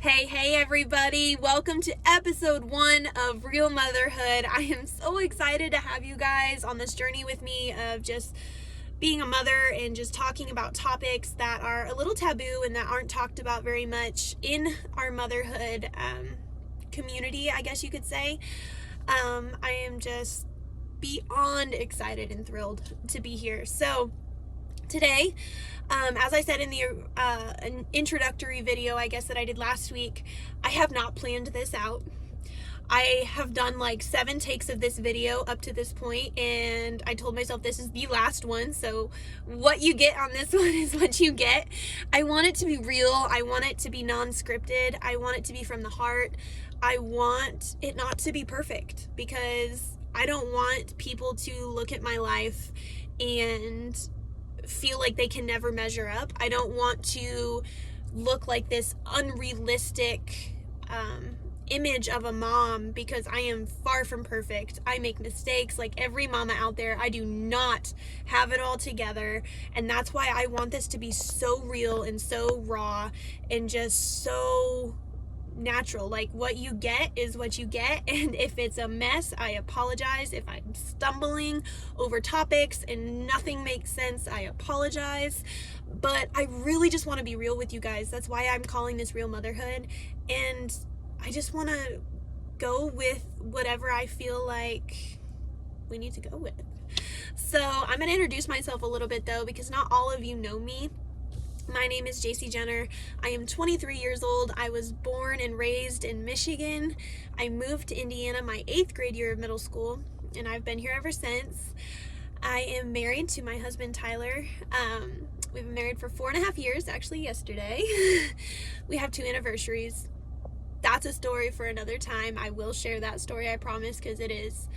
Hey everybody, welcome to episode 1 of Real Motherhood. I am so excited to have you guys on this journey with me of just being a mother and just talking about topics that are a little taboo and that aren't talked about very much in our motherhood community, I guess you could say. I am just beyond excited and thrilled to be here. So today, as I said in the an introductory video, I guess, that I did last week, I have not planned this out. I have done like 7 takes of this video up to this point, and I told myself this is the last one, so what you get on this one is what you get. I want it to be real. I want it to be non-scripted. I want it to be from the heart. I want it not to be perfect, because I don't want people to look at my life and feel like they can never measure up. I don't want to look like this unrealistic image of a mom, because I am far from perfect. I make mistakes like every mama out there. I do not have it all together, and that's why I want this to be so real and so raw and just so natural. Like, what you get is what you get, and if it's a mess, I apologize. If I'm stumbling over topics and nothing makes sense, I apologize. But I really just want to be real with you guys. That's why I'm calling this Real Motherhood, and I just want to go with whatever I feel like we need to go with. So I'm going to introduce myself a little bit though, because not all of you know me. My name is Jaci Jenner. I am 23 years old. I was born and raised in Michigan. I moved to Indiana my 8th grade year of middle school, and I've been here ever since. I am married to my husband, Tyler. We've been married for 4.5 years, actually yesterday. We have 2 anniversaries. That's a story for another time. I will share that story, I promise, because it is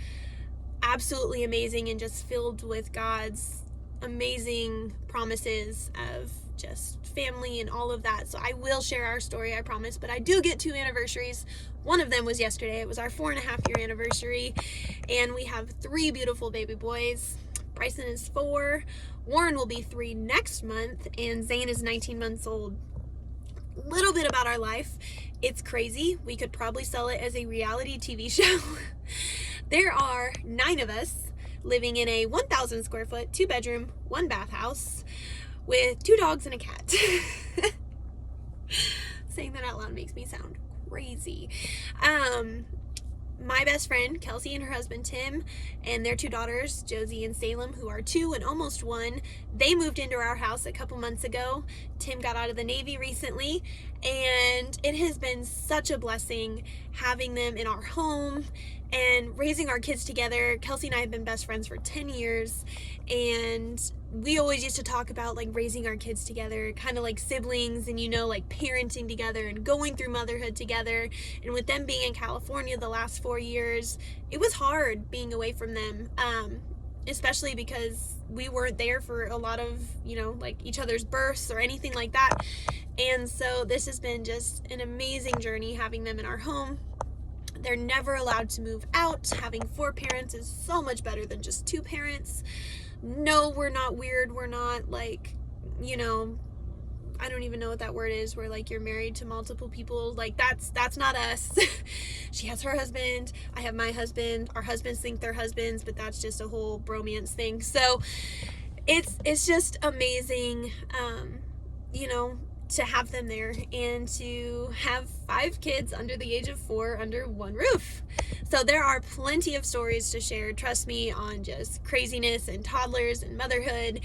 absolutely amazing and just filled with God's amazing promises of just family and all of that. So I will share our story, I promise. But I do get 2 anniversaries. One of them was yesterday. It was our 4.5 year anniversary, and we have 3 beautiful baby boys. Bryson is 4, Warren will be 3 next month, and Zane is 19 months old. Little bit about our life. It's crazy. We could probably sell it as a reality TV show. There are 9 of us living in a 1,000 square foot, 2-bedroom, 1-bath house with 2 dogs and a cat. Saying that out loud makes me sound crazy. My best friend, Kelsey, and her husband, Tim, and their 2 daughters, Josie and Salem, who are 2 and almost 1, they moved into our house a couple months ago. Tim got out of the Navy recently, and it has been such a blessing having them in our home and raising our kids together. Kelsey and I have been best friends for 10 years, and we always used to talk about like raising our kids together, kind of like siblings, and like parenting together and going through motherhood together. And with them being in California the last 4 years, it was hard being away from them, especially because we weren't there for a lot of like each other's births or anything like that. And so this has been just an amazing journey having them in our home. They're never allowed to move out. Having 4 parents is so much better than just 2 parents. No, we're not weird. We're not like, I don't even know what that word is, where like you're married to multiple people. Like that's not us. She has her husband, I have my husband. Our husbands think they're husbands, but that's just a whole bromance thing. So it's just amazing, to have them there and to have 5 kids under the age of 4 under one roof. So there are plenty of stories to share, trust me, on just craziness and toddlers and motherhood.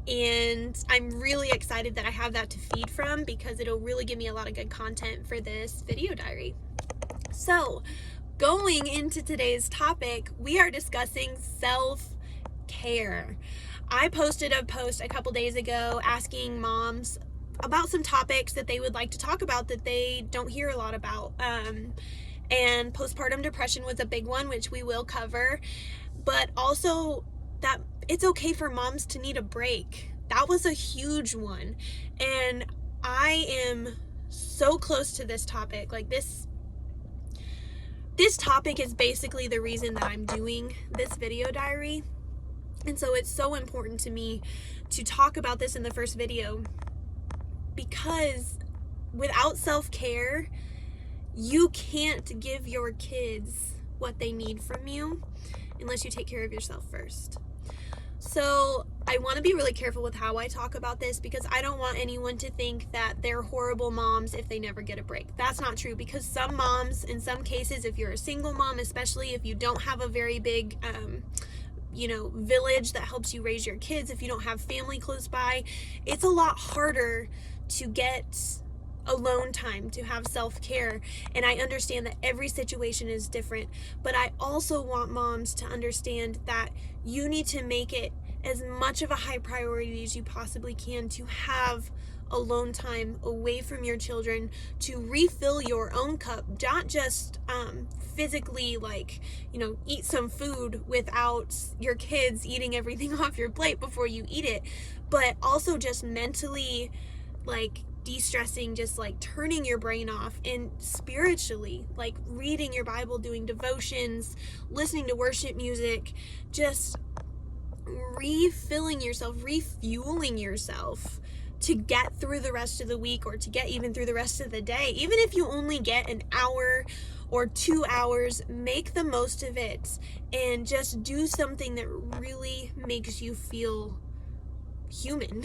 And I'm really excited that I have that to feed from, because it'll really give me a lot of good content for this video diary. So going into today's topic, we are discussing self-care. I posted a post a couple days ago asking moms about some topics that they would like to talk about that they don't hear a lot about. And postpartum depression was a big one, which we will cover, but also that it's okay for moms to need a break. That was a huge one. And I am so close to this topic. Like this topic is basically the reason that I'm doing this video diary. And so it's so important to me to talk about this in the first video, because without self-care, you can't give your kids what they need from you unless you take care of yourself first. So I want to be really careful with how I talk about this, because I don't want anyone to think that they're horrible moms if they never get a break. That's not true, because some moms, in some cases, if you're a single mom, especially if you don't have a very big village that helps you raise your kids, if you don't have family close by, it's a lot harder to get alone time, to have self-care. And I understand that every situation is different, but I also want moms to understand that you need to make it as much of a high priority as you possibly can to have alone time away from your children, to refill your own cup, not just physically, eat some food without your kids eating everything off your plate before you eat it, but also just mentally, de-stressing, just turning your brain off, and spiritually, reading your Bible, doing devotions, listening to worship music, just refilling yourself, refueling yourself to get through the rest of the week, or to get even through the rest of the day. Even if you only get an hour or 2 hours, make the most of it and just do something that really makes you feel human.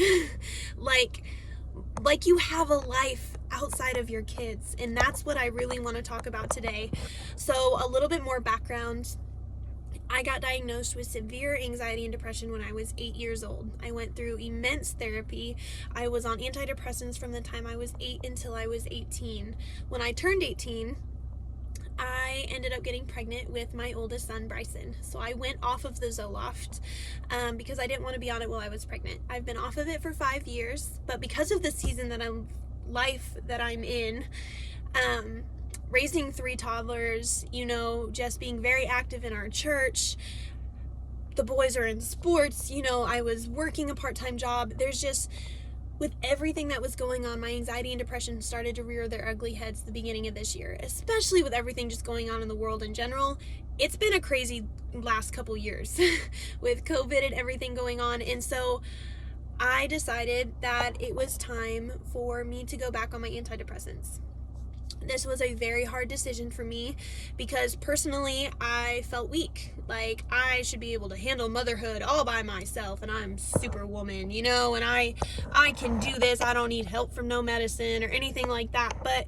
like you have a life outside of your kids. And that's what I really want to talk about today. So a little bit more background. I got diagnosed with severe anxiety and depression when I was 8 years old. I went through immense therapy. I was on antidepressants from the time I was 8 until I was 18. When I turned 18, I ended up getting pregnant with my oldest son, Bryson. So I went off of the Zoloft because I didn't want to be on it while I was pregnant. I've been off of it for 5 years, but because of the season that I'm in, raising 3 toddlers, just being very active in our church, the boys are in sports, I was working a part-time job. With everything that was going on, my anxiety and depression started to rear their ugly heads at the beginning of this year, especially with everything just going on in the world in general. It's been a crazy last couple years with COVID and everything going on. And so I decided that it was time for me to go back on my antidepressants. This was a very hard decision for me because personally I felt weak. I should be able to handle motherhood all by myself, and I'm superwoman, and I can do this. I don't need help from no medicine or anything like that. But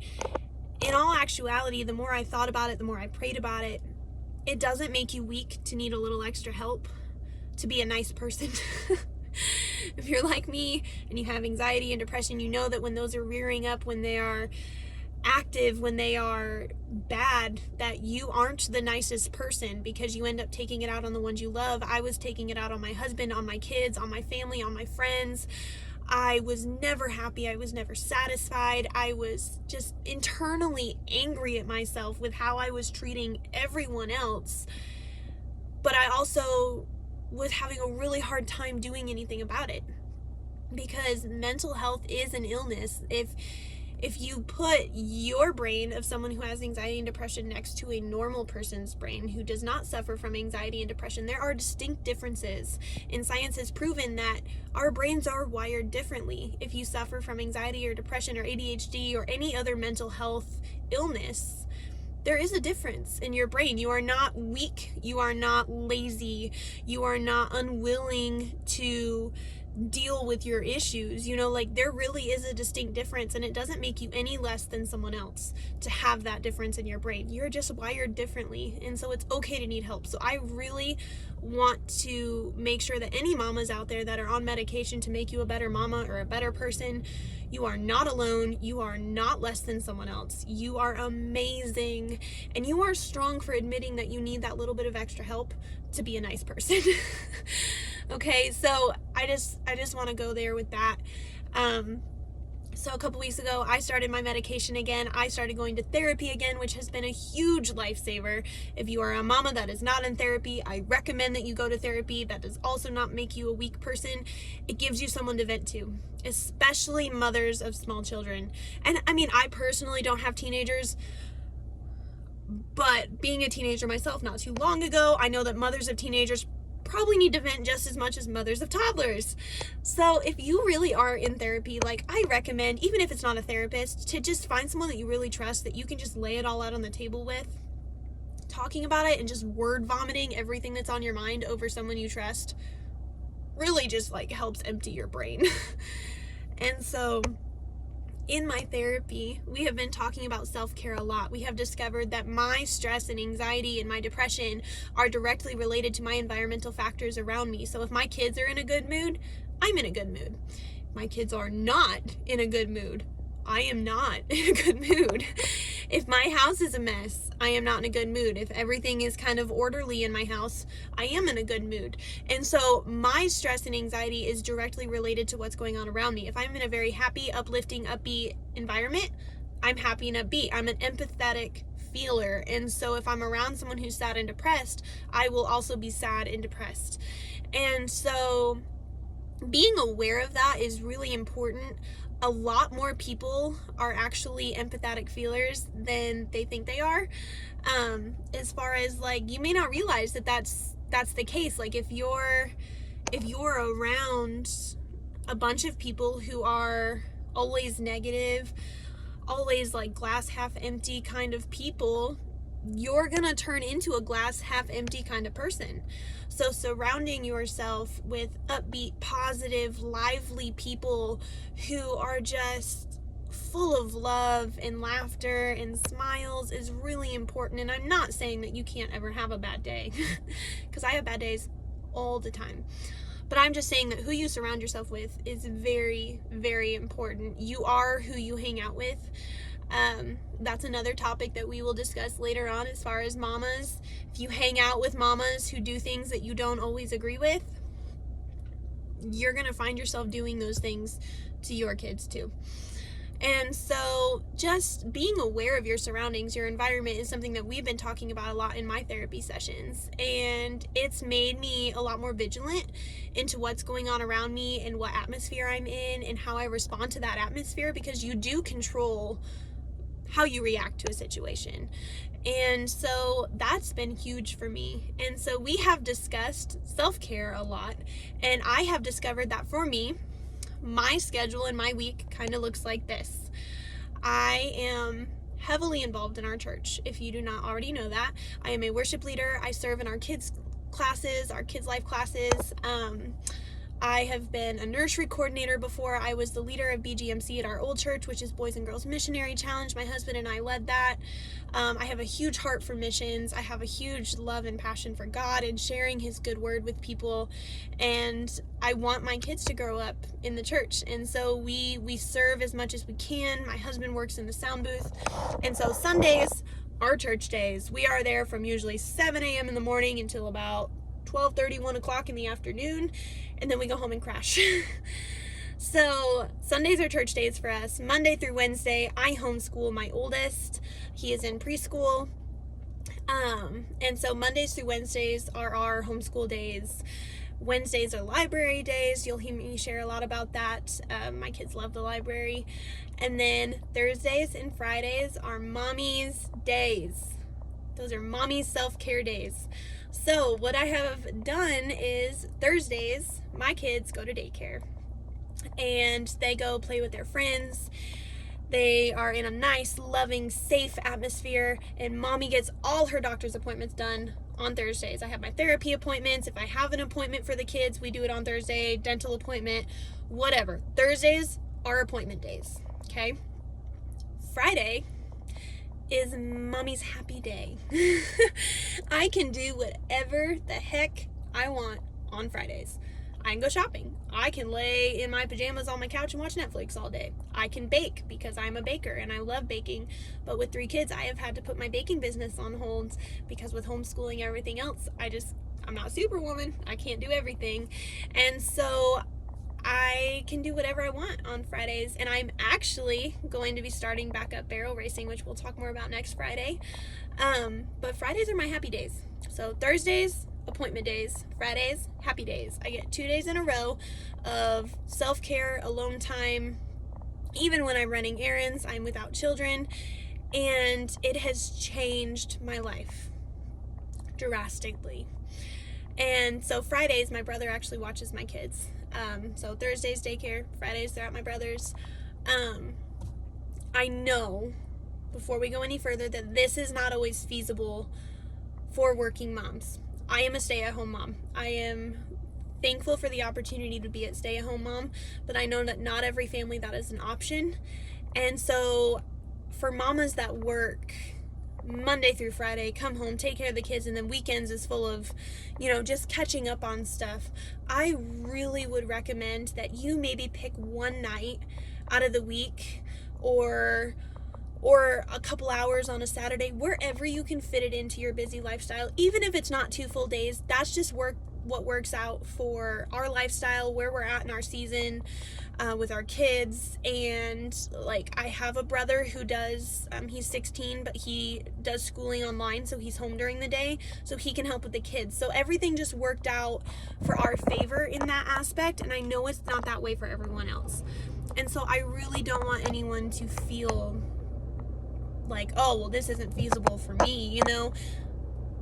in all actuality, the more I thought about it, the more I prayed about it, it doesn't make you weak to need a little extra help to be a nice person. If you're like me and you have anxiety and depression, you know that when those are rearing up, when they are active, when they are bad, that you aren't the nicest person, because you end up taking it out on the ones you love. I was taking it out on my husband, on my kids, on my family, on my friends. I was never happy. I was never satisfied. I was just internally angry at myself with how I was treating everyone else. But I also was having a really hard time doing anything about it, because mental health is an illness. If you put your brain of someone who has anxiety and depression next to a normal person's brain who does not suffer from anxiety and depression, there are distinct differences. And science has proven that our brains are wired differently. If you suffer from anxiety or depression or ADHD or any other mental health illness, there is a difference in your brain. You are not weak. You are not lazy. You are not unwilling to deal with your issues. There really is a distinct difference, and it doesn't make you any less than someone else to have that difference in your brain. You're just wired differently, and so it's okay to need help. So I really want to make sure that any mamas out there that are on medication to make you a better mama or a better person, you are not alone. You are not less than someone else. You are amazing, and you are strong for admitting that you need that little bit of extra help to be a nice person. Okay, so I just want to go there with that. So a couple weeks ago, I started my medication again. I started going to therapy again, which has been a huge lifesaver. If you are a mama that is not in therapy, I recommend that you go to therapy. That does also not make you a weak person. It gives you someone to vent to, especially mothers of small children. And I personally don't have teenagers, but being a teenager myself not too long ago, I know that mothers of teenagers probably need to vent just as much as mothers of toddlers. So if you really are in therapy, like, I recommend, even if it's not a therapist, to just find someone that you really trust, that you can just lay it all out on the table with. Talking about it and just word vomiting everything that's on your mind over someone you trust really just like helps empty your brain. And so in my therapy, we have been talking about self-care a lot. We have discovered that my stress and anxiety and my depression are directly related to my environmental factors around me. So if my kids are in a good mood, I'm in a good mood. If my kids are not in a good mood, I am not in a good mood. If my house is a mess, I am not in a good mood. If everything is kind of orderly in my house, I am in a good mood. And so my stress and anxiety is directly related to what's going on around me. If I'm in a very happy, uplifting, upbeat environment, I'm happy and upbeat. I'm an empathetic feeler. And so if I'm around someone who's sad and depressed, I will also be sad and depressed. And so being aware of that is really important. A lot more people are actually empathetic feelers than they think they are. As far as like, you may not realize that that's the case. Like if you're around a bunch of people who are always negative, always like glass half empty kind of people, you're gonna turn into a glass half empty kind of person. So surrounding yourself with upbeat, positive, lively people who are just full of love and laughter and smiles is really important. And I'm not saying that you can't ever have a bad day, because I have bad days all the time. But I'm just saying that who you surround yourself with is very, very important. You are who you hang out with. That's another topic that we will discuss later on as far as mamas. If you hang out with mamas who do things that you don't always agree with, you're going to find yourself doing those things to your kids too. And so just being aware of your surroundings, your environment, is something that we've been talking about a lot in my therapy sessions. And it's made me a lot more vigilant into what's going on around me and what atmosphere I'm in and how I respond to that atmosphere, because you do control how you react to a situation. And so that's been huge for me. And so we have discussed self-care a lot, and I have discovered that for me, my schedule and my week kind of looks like this. I am heavily involved in our church. If you do not already know that, I am a worship leader. I serve in our kids classes, our kids life classes. I have been a nursery coordinator before. I was the leader of BGMC at our old church, which is Boys and Girls Missionary Challenge. My husband and I led that. I have a huge heart for missions. I have a huge love and passion for God and sharing his good word with people. And I want my kids to grow up in the church. And so we serve as much as we can. My husband works in the sound booth. And so Sundays, our church days, we are there from usually 7 a.m. in the morning until about 12:30, 1 o'clock in the afternoon, and then we go home and crash. So Sundays are church days for us. Monday through Wednesday, I homeschool my oldest. He is in preschool. And so Mondays through Wednesdays are our homeschool days. Wednesdays are library days. You'll hear me share a lot about that. My kids love the library. And then Thursdays and Fridays are mommy's days. Those are mommy's self-care days. So what I have done is Thursdays, my kids go to daycare and they go play with their friends. They are in a nice, loving, safe atmosphere, and mommy gets all her doctor's appointments done on Thursdays. I have my therapy appointments. If I have an appointment for the kids, we do it on Thursday, dental appointment, whatever. Thursdays are appointment days, okay? Friday is mommy's happy day. I can do whatever the heck I want on Fridays. I can go shopping. I can lay in my pajamas on my couch and watch Netflix all day. I can bake because I'm a baker and I love baking. But with 3 kids, I have had to put my baking business on hold because with homeschooling and everything else, I'm not Superwoman. I can't do everything. And so I can do whatever I want on Fridays, and I'm actually going to be starting back up barrel racing, which we'll talk more about next Friday. But Fridays are my happy days. So Thursdays, appointment days. Fridays, happy days. I get 2 days in a row of self-care, alone time. Even when I'm running errands, I'm without children, and it has changed my life drastically. And so Fridays, my brother actually watches my kids. So Thursdays, daycare. Fridays, they're at my brother's. I know, before we go any further, that this is not always feasible for working moms. I am a stay-at-home mom. I am thankful for the opportunity to be a stay-at-home mom, but I know that not every family that is an option. And so for mamas that work Monday through Friday, come home, take care of the kids, and then weekends is full of, just catching up on stuff, I really would recommend that you maybe pick one night out of the week or a couple hours on a Saturday, wherever you can fit it into your busy lifestyle. Even if it's not 2 full days, that's just what works out for our lifestyle, where we're at in our season with our kids. And like, I have a brother who does, he's 16, but he does schooling online, so he's home during the day, so he can help with the kids. So everything just worked out for our favor in that aspect, and I know it's not that way for everyone else. And so I really don't want anyone to feel like, oh, well, this isn't feasible for me.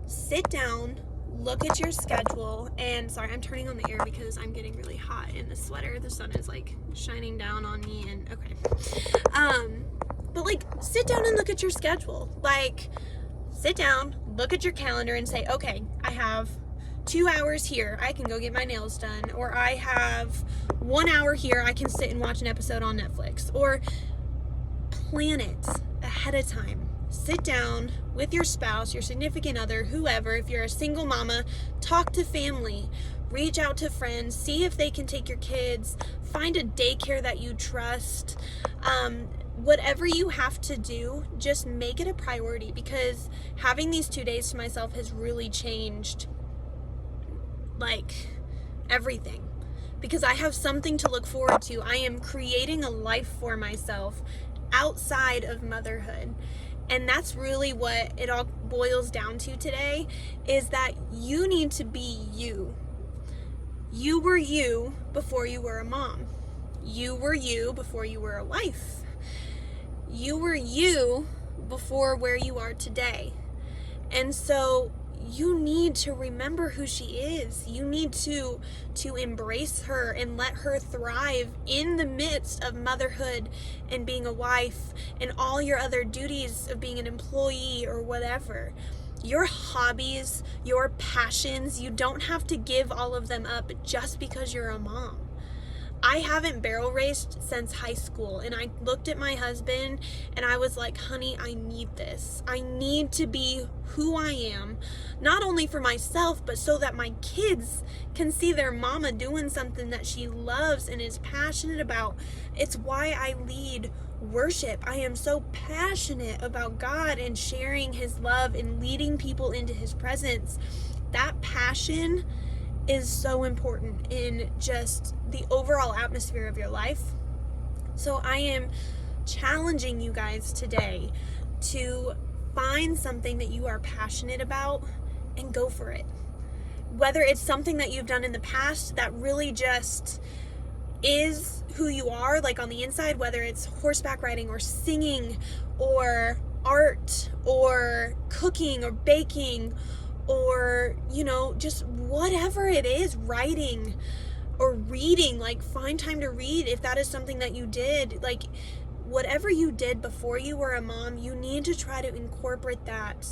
Sit down, look at your schedule, and sorry, I'm turning on the air because I'm getting really hot in the sweater. The sun is like shining down on me, and okay. But like, sit down and look at your schedule. Like, sit down, look at your calendar and say, okay, I have 2 hours here, I can go get my nails done, or I have 1 hour here, I can sit and watch an episode on Netflix, or plan it ahead of time. Sit down with your spouse, your significant other, whoever. If you're a single mama, talk to family, reach out to friends, see if they can take your kids, find a daycare that you trust. Whatever you have to do, just make it a priority, because having these 2 days to myself has really changed like everything, because I have something to look forward to. I am creating a life for myself outside of motherhood. And that's really what it all boils down to today, is that you need to be you. You were you before you were a mom. You were you before you were a wife. You were you before where you are today. And so you need to remember who she is. You need to embrace her and let her thrive in the midst of motherhood and being a wife and all your other duties of being an employee or whatever. Your hobbies, your passions, you don't have to give all of them up just because you're a mom. I haven't barrel raced since high school, and I looked at my husband and I was like, honey, I need this. I need to be who I am, not only for myself, but so that my kids can see their mama doing something that she loves and is passionate about. It's why I lead worship. I am so passionate about God and sharing his love and leading people into his presence. That passion is so important in just the overall atmosphere of your life. So I am challenging you guys today to find something that you are passionate about and go for it. Whether it's something that you've done in the past that really just is who you are, like on the inside, whether it's horseback riding or singing or art or cooking or baking, or just whatever it is, writing or reading. Like, find time to read if that is something that you did. Like, whatever you did before you were a mom, you need to try to incorporate that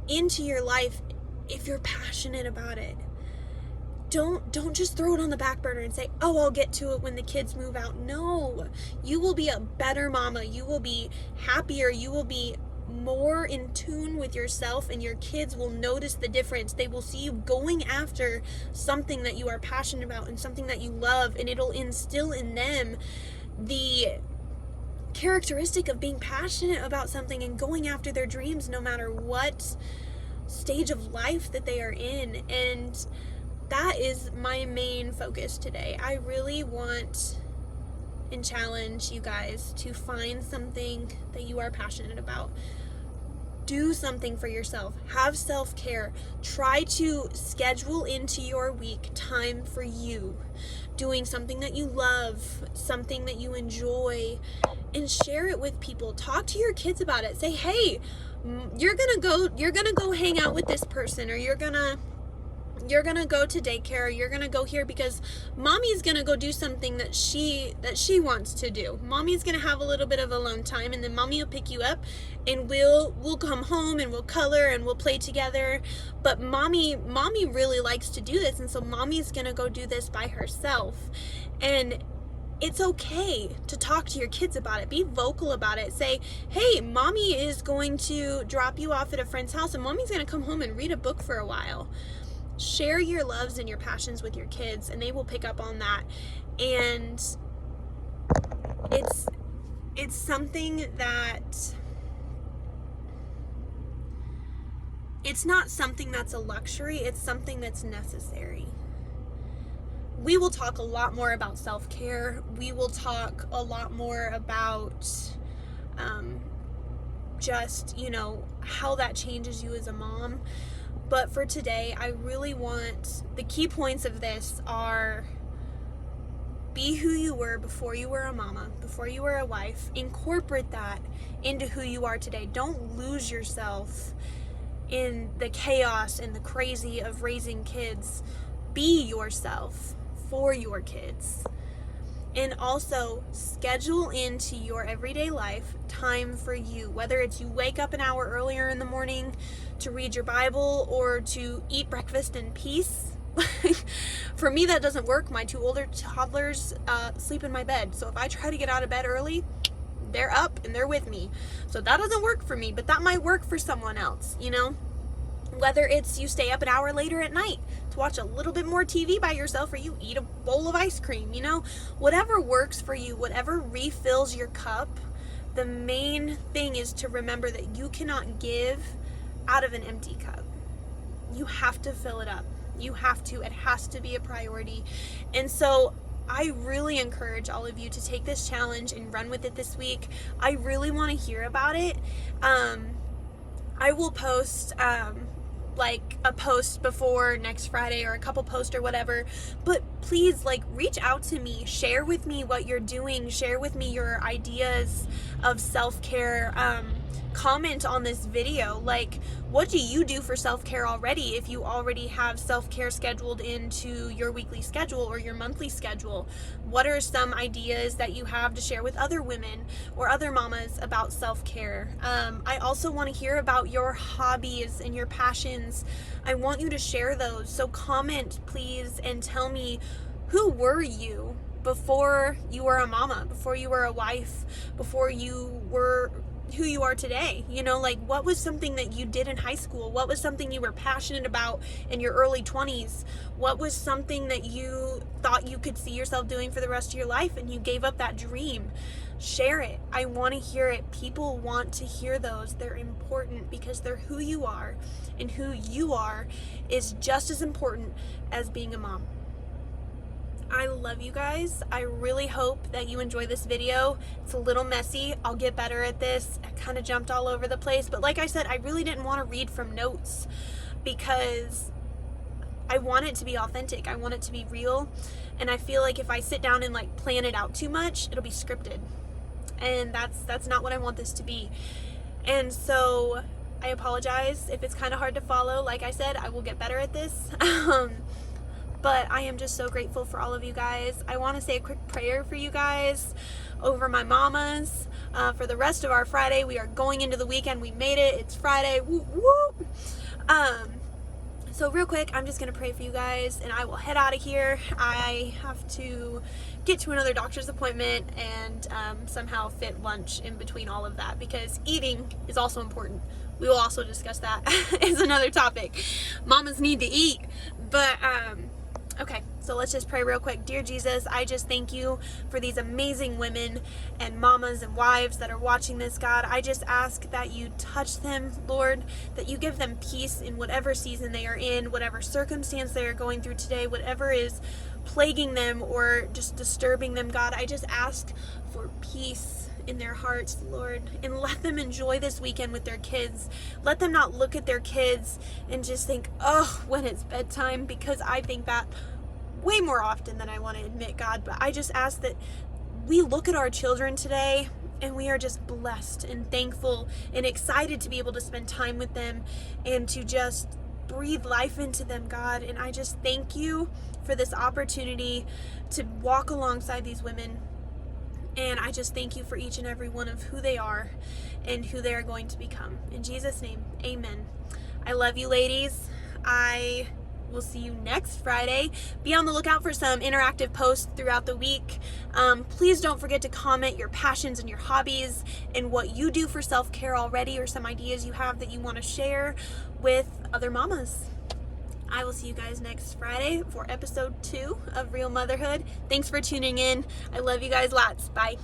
into your life if you're passionate about it. Don't just throw it on the back burner and say, oh, I'll get to it when the kids move out. No, you will be a better mama. You will be happier. You will be more in tune with yourself, and your kids will notice the difference. They will see you going after something that you are passionate about and something that you love, and it'll instill in them the characteristic of being passionate about something and going after their dreams no matter what stage of life that they are in. And that is my main focus today. I really want and challenge you guys to find something that you are passionate about. Do something for yourself. Have self-care. Try to schedule into your week time for you, doing something that you love, something that you enjoy, and share it with people. Talk to your kids about it. Say, hey, you're gonna go hang out with this person, or you're gonna You're gonna go to daycare, you're gonna go here because mommy's gonna go do something that she wants to do. Mommy's gonna have a little bit of alone time, and then mommy will pick you up, and we'll come home and we'll color and we'll play together. But mommy really likes to do this, and so mommy's gonna go do this by herself. And it's okay to talk to your kids about it. Be vocal about it. Say, hey, mommy is going to drop you off at a friend's house, and mommy's gonna come home and read a book for a while. Share your loves and your passions with your kids, and they will pick up on that. And it's something that, it's not something that's a luxury, it's something that's necessary. We will talk a lot more about self-care. We will talk a lot more about just, how that changes you as a mom. But for today, I really want, the key points of this are: be who you were before you were a mama, before you were a wife. Incorporate that into who you are today. Don't lose yourself in the chaos and the crazy of raising kids. Be yourself for your kids. And also schedule into your everyday life time for you, whether it's you wake up an hour earlier in the morning to read your Bible or to eat breakfast in peace. For me, that doesn't work. My 2 older toddlers sleep in my bed, so if I try to get out of bed early, they're up and they're with me. So that doesn't work for me, but that might work for someone else, Whether it's you stay up an hour later at night to watch a little bit more TV by yourself, or you eat a bowl of ice cream, whatever works for you, whatever refills your cup. The main thing is to remember that you cannot give out of an empty cup. You have to fill it up. You have to. It has to be a priority. And so I really encourage all of you to take this challenge and run with it this week. I really want to hear about it. I will post like a post before next Friday, or a couple posts or whatever, but please reach out to me, share with me what you're doing, share with me your ideas of self-care. Comment on this video, what do you do for self-care already, if you already have self-care scheduled into your weekly schedule or your monthly schedule? What are some ideas that you have to share with other women or other mamas about self-care? I also want to hear about your hobbies and your passions. I want you to share those, so comment please and tell me, who were you before you were a mama, before you were a wife, before you were who you are today? What was something that you did in high school? What was something you were passionate about in your early 20s? What was something that you thought you could see yourself doing for the rest of your life and you gave up that dream? Share it. I want to hear it. People want to hear those. They're important because they're who you are, and who you are is just as important as being a mom. I love you guys. I really hope that you enjoy this video. It's a little messy. I'll get better at this. I kind of jumped all over the place, but like I said, I really didn't want to read from notes because I want it to be authentic. I want it to be real. And I feel like if I sit down and plan it out too much, it'll be scripted. And that's not what I want this to be. And so I apologize if it's kind of hard to follow. Like I said, I will get better at this. But I am just so grateful for all of you guys. I want to say a quick prayer for you guys over my mamas. For the rest of our Friday, we are going into the weekend. We made it. It's Friday. Woo, woo. So real quick, I'm just going to pray for you guys, and I will head out of here. I have to get to another doctor's appointment and somehow fit lunch in between all of that, because eating is also important. We will also discuss that as another topic. Mamas need to eat. But okay, so let's just pray real quick. Dear Jesus, I just thank you for these amazing women and mamas and wives that are watching this, God. I just ask that you touch them, Lord, that you give them peace in whatever season they are in, whatever circumstance they are going through today, whatever is plaguing them or just disturbing them, God. I just ask for peace in their hearts, Lord, and let them enjoy this weekend with their kids. Let them not look at their kids and just think, oh, when it's bedtime, because I think that way more often than I want to admit, God. But I just ask that we look at our children today and we are just blessed and thankful and excited to be able to spend time with them and to just breathe life into them, God. And I just thank you for this opportunity to walk alongside these women. And I just thank you for each and every one of who they are and who they are going to become. In Jesus' name, amen. I love you, ladies. I will see you next Friday. Be on the lookout for some interactive posts throughout the week. Please don't forget to comment your passions and your hobbies and what you do for self-care already, or some ideas you have that you want to share with other mamas. I will see you guys next Friday for episode 2 of Real Motherhood. Thanks for tuning in. I love you guys lots. Bye.